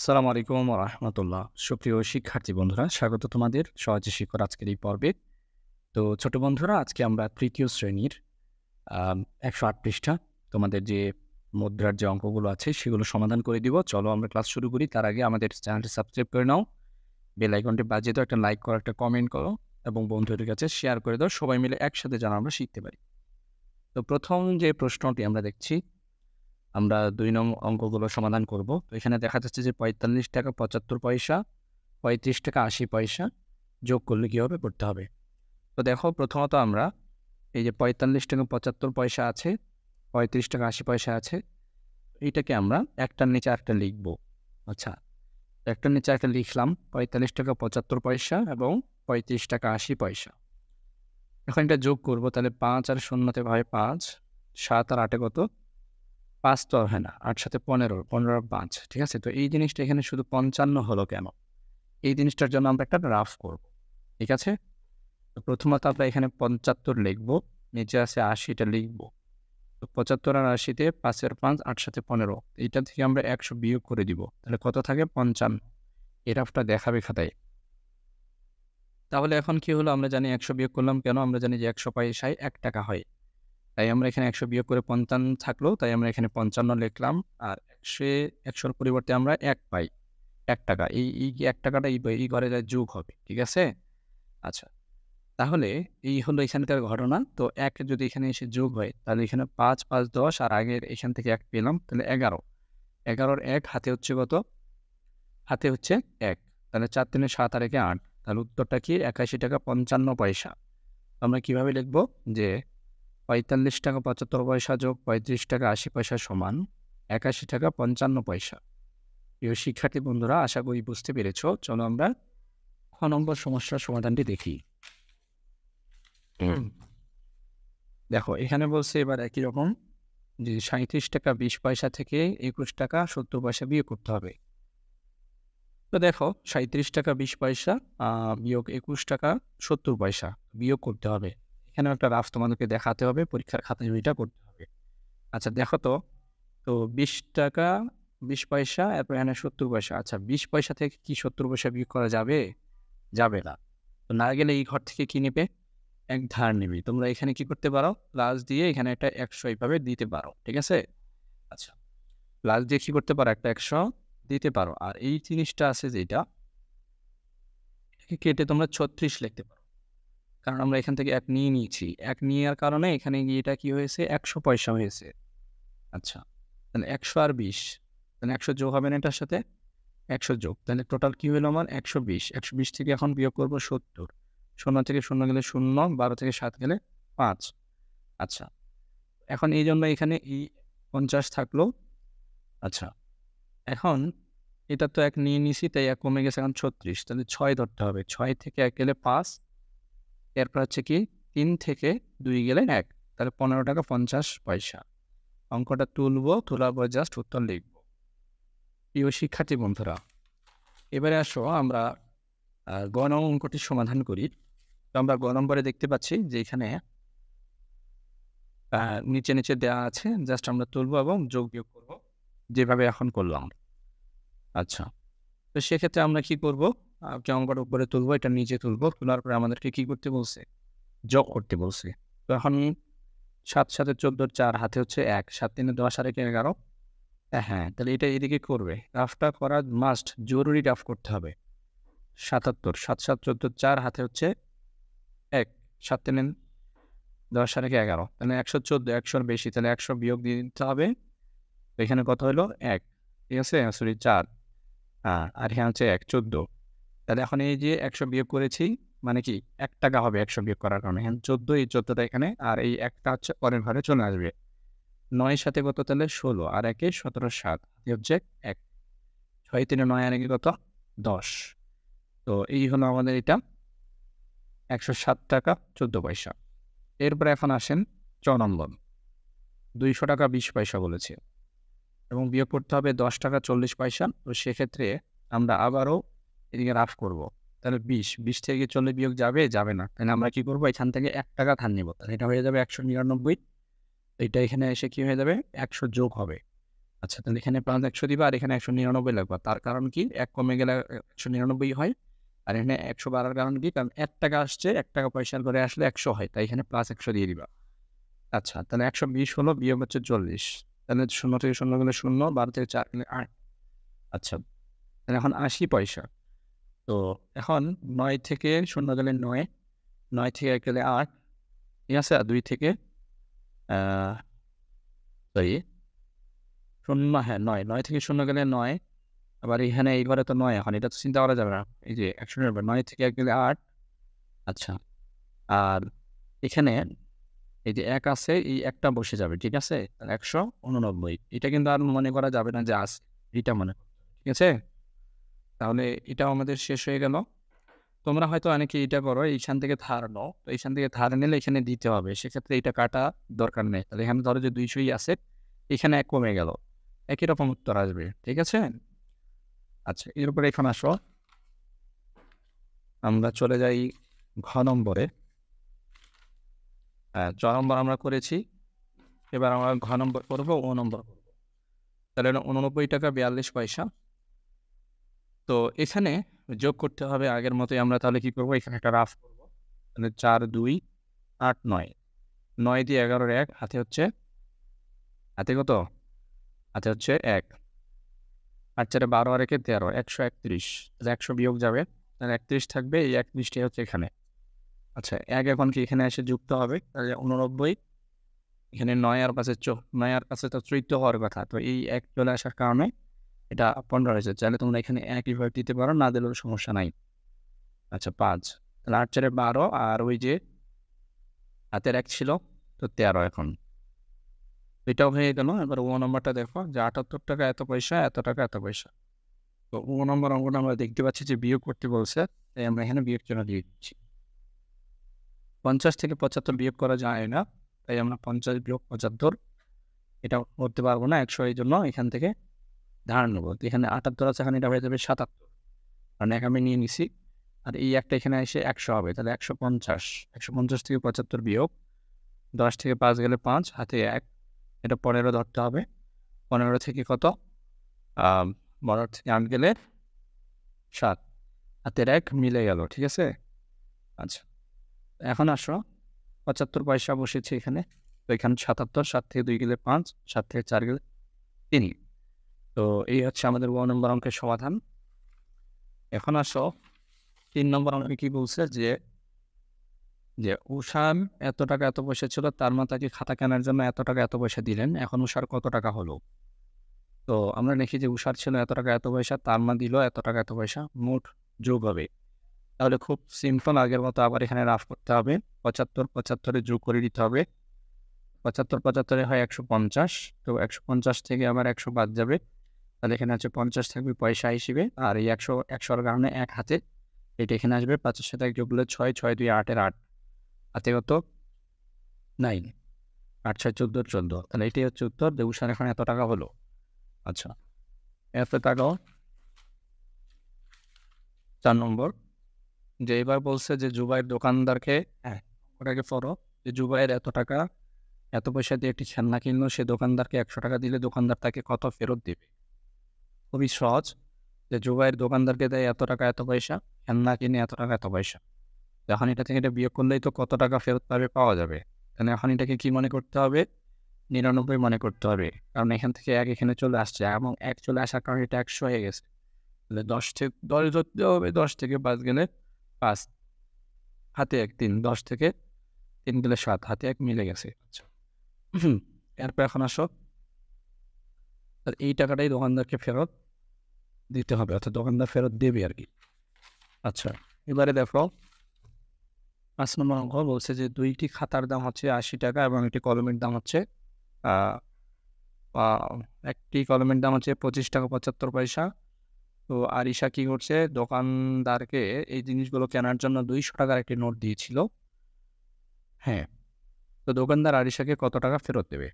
আসসালামু আলাইকুম ওয়া রাহমাতুল্লাহ। সুপ্রিয় শিক্ষার্থী বন্ধুরা, স্বাগত তোমাদের সহজে শিক্ষার আজকের এই পর্বে। তো ছোট বন্ধুরা, আজকে আমরা তৃতীয় শ্রেণীর ১০৮ পৃষ্ঠা তোমাদের যে মুদ্রার যে অঙ্কগুলো আছে সেগুলো সমাধান করে দিব। চলো আমরা ক্লাস শুরু করি। তার আগে আমাদের চ্যানেলটি সাবস্ক্রাইব করে নাও। বেল আইকনটি বাজিয়ে দাও, একটা লাইক করো, একটা কমেন্ট করো এবং বন্ধুদের কাছে শেয়ার করে দাও। সবাই মিলে একসাথে যেন আমরা শিখতে পারি। তো প্রথম যে প্রশ্নটি আমরা দেখছি, আমরা ২ নং অঙ্কগুলো সমাধান করব। তো এখানে দেখা যাচ্ছে যে ৳৪৫ ৭৫ পয়সা, ৳৩৫ ৮০ পয়সা যোগ করলে কী হবে করতে হবে। তো দেখো, প্রথমত আমরা এই যে ৳৪৫ ৭৫ পয়সা আছে, ৳৩৫ ৮০ পয়সা আছে, এইটাকে আমরা একটার নিচে আরেকটা লিখব। আচ্ছা, একটার নিচে আরেকটা লিখলাম ৳৪৫ ৭৫ পয়সা এবং ৳৩৫ ৮০ পয়সা। এখন এটা যোগ করব, তাহলে ৫ আর ০ তে হয় ৫, ৭ আর ৮ এ কত? ৫ তো আর হয় না, ৮ ৭ ১৫, ১৫ আর ৫, ঠিক আছে? তো এই জিনিসটা এখানে শুধু ৫৫ হলো কেন? এই জিনিসটার জন্য আমরা একটা রাফ করব, ঠিক আছে? তো প্রথমত আমরা এখানে ৭৫ লিখব, নিচে আছে ৮০, টা লিখব। তো ৭৫ আর ৮০ তে ৫ এর ৫, ৮ ৭ ১৫, এইটা থেকে আমরা ১০০ বিয়োগ করে দিব। তাহলে কত থাকে? ৫৫। এই রাফটা দেখাবে খাতায়। তাহলে এখন কি হলো? আমরা জানি ১০০ বিয়োগ করলাম কেন? আমরা জানি যে ১০০ পয়সায় ৳১ হয়। তাই আমরা এখানে ১০০ বিয়োগ করে ৫৫ থাকলো, তাই আমরা এখানে ৫৫ লিখলাম। আর ১০০ র পরিবর্তে আমরা ১ পাই, ৳১। এই ৳১ এই ঘরে যায় যোগ হবে, ঠিক আছে? আচ্ছা, তাহলে এই হলো এখানকার ঘটনা। তো ১ যদি এখানে এসে যোগ হয়, তাহলে এখানে ৫, ৫, ১০ আর আগের এখান থেকে ১ পেলাম, তাহলে ১১। ১১ র ১ হাতে হচ্ছে কত? হাতে হচ্ছে ১। তাহলে ৪ ৩ ৭ আর ১ ৮। তাহলে উত্তরটা কি? ৳৮১.৫৫। আমরা কিভাবে লিখব? যে ৳৪৫.৭৫ যোগ ৳৩৫.৮০ সমান ৳৮১.৫৫। প্রিয় শিক্ষার্থী বন্ধুরা, আশা করি বুঝতে পেরেছ। চলো আমরা খ নম্বর সমস্যার সমাধানটি দেখি। দেখো, এখানে বলছে এবার একই রকম যে ৳৩৭.২০ থেকে ৳২১.৭০ বিয়োগ করতে হবে। তো দেখো, ৳৩৭.২০ বিয়োগ ৳২১.৭০ বিয়োগ করতে হবে। এখানেও একটা রাফ তোমাদেরকে দেখাতে হবে, পরীক্ষার খাতায় ওইটা করতে হবে। আচ্ছা দেখো তো, তো ৳২০.২০ এরপর এখানে ৭০ পয়সা। আচ্ছা, ২০ পয়সা থেকে কি ৭০ পয়সা বিয়োগ করা যাবে? যাবে না। তো না গেলে এই ঘর থেকে কি নেবে? এক ধার নিবি। তোমরা এখানে কি করতে পারো? প্লাস দিয়ে এখানে একটা ১০০ এইভাবে দিতে পারো। ঠিক আছে? আচ্ছা, প্লাস দিয়ে কি করতে পারো? একটা ১০০ দিতে পারো। আর এই জিনিসটা আছে যেটা, এটাকে কেটে তোমরা ৩৬ লিখতে পারো। কারণ আমরা এখান থেকে ১ নিয়ে নিয়েছি। ১ নেওয়ার কারণে এখানে গিয়ে এটা কি হয়েছে? ১০০ পয়সা হয়েছে। আচ্ছা, তাহলে ১০০ আর ২০, তাহলে ১০০ যোগ হবে না এটার সাথে? ১০০ যোগ। তাহলে টোটাল কি হইল আমার? ১২০। ১২০ থেকে এখন বিয়োগ করব ৭০। ০ থেকে ০ গেলে ০, ১২ থেকে ৭ গেলে ৫। আচ্ছা, এখন এইজন্য এখানে এই ৫০ থাকলো। আচ্ছা, এখন এটা তো ১ নিয়ে নিছি, তাই ১ কমে গেছে, এখন ৩৬। তাহলে ৬ ধরতে হবে। ৬ থেকে ১ গেলে ৫। এরপর হচ্ছে কি? ৩ থেকে ২ গেলে ১। তাহলে ৳১৫.৫০। অঙ্কটা তুলব, তোলার পর জাস্ট উত্তর লিখব। প্রিয় শিক্ষার্থী বন্ধুরা, এবারে আসো আমরা গ নং অঙ্কটির সমাধান করি। তো আমরা গ নম্বরে দেখতে পাচ্ছি যে এখানে নিচে, নিচে দেয়া আছে। জাস্ট আমরা তুলব এবং যোগ বিয়োগ করব, যেভাবে এখন করলাম। আচ্ছা, তো সেক্ষেত্রে আমরা কি করব? যে অঙ্কটা উপরে তুলব, এটা নিচে তুলব। তোলার পরে আমাদেরকে কি করতে বলছে? যোগ করতে বলছে। তো এখন ৭ ৭ ১৪, ৪ হাতে হচ্ছে ১, ৭ ৩ ১০ আর ১ ১১। হ্যাঁ, তাহলে এটা এদিকে করবে। রাফটা করা মাস্ট, জরুরি রাফ করতে হবে। ৭৭, ৭ ৭ ১৪, ৪ হাতে হচ্ছে ১, ৭ ৩ ১০ আর ১ ১১। তাহলে ১১৪, ১০০ র বেশি, তাহলে ১০০ বিয়োগ দিয়ে দিতে হবে। তো এখানে কত হলো? ১, ঠিক আছে? সরি ৪, আর এখানে হচ্ছে ১, ১৪। তাহলে এখন এই যে ১০০ বিয়োগ করেছি, মানে কি ৳১ হবে ১০০ বিয়োগ করার কারণে। এখানে ১৪, এই ১৪টা এখানে, আর এই ১ টা হচ্ছে পরের ঘরে চলে আসবে। ৯ সাথে কত? তাহলে ১৬, আর ১ এ ১৭ ৭, এই হচ্ছে ১। ৬ ৩ ৯ আর ১ এ কত? ১০। তো এই হলো আমাদের এটা ৳১০৭.১৪। এরপরে এখন আসেন চ নম্বর। ৳২০০.২০ বলেছে এবং বিয়োগ করতে হবে ৳১০.৪০। তো সেক্ষেত্রে আমরা আবারও এদিকে রাফ করব। তাহলে ২০ থেকে ৪০ বিয়োগ যাবে? যাবে না। তাহলে আমরা কি করব? এখান থেকে ৳১ ধার নিব। তাহলে এটা হয়ে যাবে ১৯৯। এটা এখানে এসে কি হয়ে যাবে? ১০০ যোগ হবে। আচ্ছা, তাহলে এখানে প্লাস ১০০ দিবা আর এখানে ১৯৯ লাগবা। তার কারণ কি? ১ কমে গেলে ১৯৯ হয়। আর এখানে ১০০ বাড়ার কারণ কি? কারণ ৳১ আসছে, ৳১ পয়সার করে আসলে ১০০ হয়। তাই এখানে প্লাস ১০০ দিয়ে দিবা। আচ্ছা, তাহলে ১২০ হলো বিয়োগ হচ্ছে ৪০। তাহলে ০ থেকে ০ গেলে ০, ১২ থেকে ৪ গেলে ৮। আচ্ছা, তাহলে এখন ৮০ পয়সা। তো এখন ৯ থেকে ০ গেলে ৯, ৯ থেকে ১ গেলে ৮, ঠিক আছে? আর ২ থেকে আ সরি ০ হ্যাঁ ৯, ৯ থেকে ০ গেলে ৯, আবার এখানে এই ঘরে তো ৯ এখন এটা তো চিন্তা করা যাবে না। এই যে ১৯৯, ৯ থেকে ১ গেলে ৮। আচ্ছা, আর এখানে এই যে ১ আছে, এই ১ টা বসে যাবে, ঠিক আছে? তাহলে ১৮৯। এটা কিন্তু আর মনে করা যাবে না যে আছে। এটা মনে করতে হবে, ঠিক আছে? তাহলে এটাও আমাদের শেষ হয়ে গেল। তোমরা হয়তো অনেকে এটা করো, এইখান থেকে ধার নাও। তো এইখান থেকে ধার নিলে এখানে দিতে হবে। সেক্ষেত্রে এটা কাটা দরকার নেই। তাহলে এখানে ধরো যে ২০০ই আছে, এখানে ১ কমে গেল। একই রকম উত্তর আসবে, ঠিক আছে? আচ্ছা, এরপরে এখন আসো, আমরা চলে যাই ঘ নম্বরে। চ নম্বর আমরা করেছি। এবার আমরা ঘ নম্বর করব, ও নম্বর করব। তাহলে ৳৮৯.৪২। তো এখানে যোগ করতে হবে আগের মতোই। আমরা তাহলে কি করব? এখানে একটা রাফ করব। তাহলে ৪, ২, ৮, ৯। ৯ দিয়ে ১১-র ১, হাতে কত? হাতে হচ্ছে ১। ৮ ৪ ১২ আর ১ ১৩, ১৩১। তাহলে ১০০ বিয়োগ যাবে। তাহলে ৩১ থাকবে। এই ৩১ টি হচ্ছে এখানে। আচ্ছা, ১ এখন কি এখানে এসে যুক্ত হবে? তাহলে ৮৯, এখানে ৯ আর ৫ ৯ আর ৫ তো ১৪ হওয়ার কথা। তো এই ১ চলে আসার কারণে এটা ১৫ হয়েছে। চাইলে তোমরা এখানে ১ এভাবে দিতে পারো, না দিলেও সমস্যা নাই। আচ্ছা, ৫। তাহলে ৮ ৪ ১২ আর ওই যে হাতের ১ ছিল, তো ১৩ এখন। এটাও হয়ে গেল। এবার ও নম্বরটা দেখো যে ৳৭৮ এত পয়সা, এত টাকা এত পয়সা। তো ও নম্বর অঙ্কটা আমরা দেখতে পাচ্ছি যে বিয়োগ করতে বলছে। তাই আমরা এখানে বিয়োগ চিহ্ন দিয়ে দিচ্ছি। ৫০ থেকে ৭৫ বিয়োগ করা যায় না। তাই আমরা ৫০ বিয়োগ ৭৫ এটা করতে পারবো না। ১০০ এই জন্য এখান থেকে ধার নেবো। তো এখানে ৭৮ আছে, এখানে এটা হয়ে যাবে ৭৭। কারণ ১ আমি নিয়ে নিছি। আর এই একটা এখানে এসে ১০০ হবে। তাহলে ১৫০। ১৫০ থেকে ৭৫ বিয়োগ। ১০ থেকে ৫ গেলে ৫, হাতে ১। এটা ১৫ ধরতে হবে। ১৫ থেকে কত? ১২ থেকে ৮ গেলে ৭। হাতের ১ মিলে গেল, ঠিক আছে? আচ্ছা, এখন আসো ৭৫ পয়সা বসেছে এখানে। তো এখানে ৭৭, ৭ থেকে ২ গেলে ৫, ৭ থেকে ৪ গেলে ৩। তো এই হচ্ছে আমাদের গ নম্বর অঙ্কের সমাধান। এখন আসো ৩ নম্বর অঙ্কে কি বলছে যে উষার এত টাকা এত পয়সা ছিল, তার মা তাকে খাতা কেনার জন্য এত টাকা এত পয়সা দিলেন। এখন উষার কত টাকা হলো? তো আমরা লিখি যে উষার ছিল এত টাকা এত পয়সা, তার মা দিল এত টাকা এত পয়সা, মোট যোগ হবে। তাহলে খুব সিম্পল, আগের মতো আবার এখানে রাফ করতে হবে। ৭৫ ৭৫ যোগ করে দিতে হবে। ৭৫ ৭৫ হয় ১৫০। তো ১৫০ থেকে আবার ১০০ বাদ যাবে। তাহলে এখানে হচ্ছে ৫০ থাকবে পয়সা হিসেবে। আর এই ১০০ কারণে ১ হাতে, এটা এখানে আসবে। ৫-এর সাথে ১ যোগ করলে ৬, ৬ ২ ৮ এর ৮। হাতে কত? ৯। ৮ ৬ ১৪ ১৪। তাহলে এটাই হচ্ছে উত্তর যে উষার এখন এত টাকা হলো। আচ্ছা, এত টাকাও ৪ নম্বর। যে এবার বলছে যে জুবাইর দোকানদারকে, হ্যাঁ, ওটাকে পড়ো, যে জুবাইর এত টাকা এত পয়সা দিয়ে একটি খেলনা কিনলো, সে দোকানদারকে ১০০ টাকা দিলে দোকানদার তাকে কত ফেরত দেবে? খুবই সহজ, যে জুবাইর দোকানদারকে দেয় এত টাকা এত পয়সা, খেলনা কিনে এত টাকা এত পয়সা। এখন এটা থেকে এটা বিয়োগ করলেই তো কত টাকা ফেরত পাবে পাওয়া যাবে। তাহলে এখন এটাকে কি মনে করতে হবে? ৯৯ মনে করতে হবে। কারণ এখান থেকে ১ এখানে চলে আসছে এবং ১ চলে আসার কারণে এটা ১০০ হয়ে গেছে। তাহলে ১০ ধরতে হবে। ১০ থেকে ৫ গেলে ৫, হাতে ১ ৩, ১০ থেকে ৩ গেলে ৭, হাতে ১ মিলে গেছে। আচ্ছা, এরপর এখন আসো, এই টাকাটাই দোকানদারকে ফেরত দিতে হবে, অর্থাৎ দোকানদার ফেরত দেবে আর কি। আচ্ছা, এবারে দেখো ৫ নম্বর অঙ্ক বলছে যে ২টি খাতার দাম হচ্ছে ৮০ টাকা এবং একটি কলমের দাম হচ্ছে একটি কলমের দাম হচ্ছে ২৫ টাকা ৭৫ পয়সা। তো আরিশা কি করছে? দোকানদারকে এই জিনিসগুলো কেনার জন্য ২০০ টাকার একটি নোট দিয়েছিল। হ্যাঁ, তো দোকানদার আরিশাকে কত টাকা ফেরত দেবে?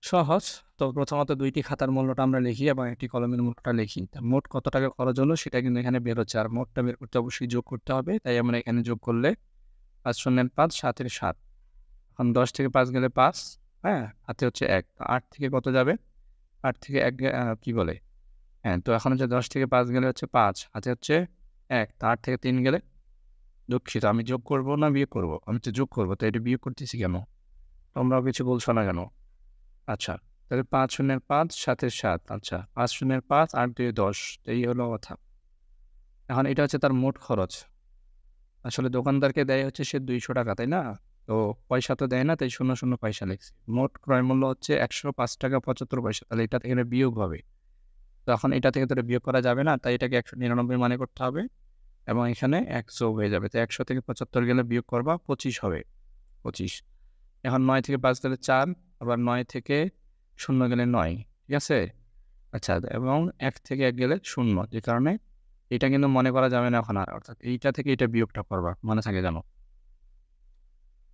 সহজ। তো প্রথমত ২টি খাতার মূল্যটা আমরা লিখি এবং একটি কলমের মূল্যটা লিখি। মোট কত টাকা খরচ হলো সেটা কিন্তু এখানে বের হচ্ছে। আর মোটটা বের করতে অবশ্যই যোগ করতে হবে। তাই আমরা এখানে যোগ করলে ৫ শূন্যের ৫, ৭ এর ৭। এখন ১০ থেকে ৫ গেলে ৫, হ্যাঁ? হাতে হচ্ছে ১। ৮ থেকে কত যাবে? 8 থেকে 1 কি বলে? হ্যাঁ, তো এখন হচ্ছে 10 থেকে 5 গেলে হচ্ছে 5, হাতে হচ্ছে 1, তো 8 থেকে 3 গেলে দুঃখিত আমি যোগ করব না বিয়োগ করব? আমি তো যোগ করব, তো এটা বিয়োগ করতেছি কেন? তোমরাও কিছু বলছো না কেন? আচ্ছা, তাহলে ৫ শূন্যের ৫, ৭ এর ৭, আচ্ছা ৫ শূন্যের ৫, ৮ দুইয়ে ১০, এই হলো কথা। এখন এটা হচ্ছে তার মোট খরচ। আসলে দোকানদারকে দেয় হচ্ছে সে ৳২০০, তাই না? তো পয়সা তো দেয় না, তাই শূন্য, শূন্য পয়সা লিখছি। মোট ক্রয় মূল্য হচ্ছে ৳১০৫.৭৫, তাহলে এটা থেকে বিয়োগ হবে। তো এখন এটা থেকে তো এটা বিয়োগ করা যাবে না, তাই এটাকে ১৯৯ মানে করতে হবে এবং এখানে ১ যোগ হয়ে যাবে। তো ১০০ থেকে ৭৫ গেলে বিয়োগ করবা ২৫ হবে, ২৫। এখন ৯ থেকে ৫ গেলে ৪, আবার ৯ থেকে ০ গেলে ৯, ঠিক আছে? আচ্ছা, এবং ১ থেকে ১ গেলে ০, যে কারণে এটা কিন্তু মনে করা যাবে না এখন আর। অর্থাৎ এইটা থেকে এটা বিয়োগটা করবা, মনে থাকে যেন।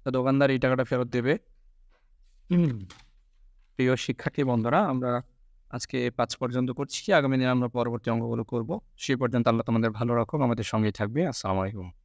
তো দোকানদার এই টাকাটা ফেরত দেবে। হুম। প্রিয় শিক্ষার্থী বন্ধুরা, আমরা আজকে ৫ পর্যন্ত করছি। আগামী দিনে আমরা পরবর্তী অঙ্কগুলো করব। সে পর্যন্ত আল্লাহ তোমাদের ভালো রাখুক, আমাদের সঙ্গেই থাকবে। আসসালামু আলাইকুম।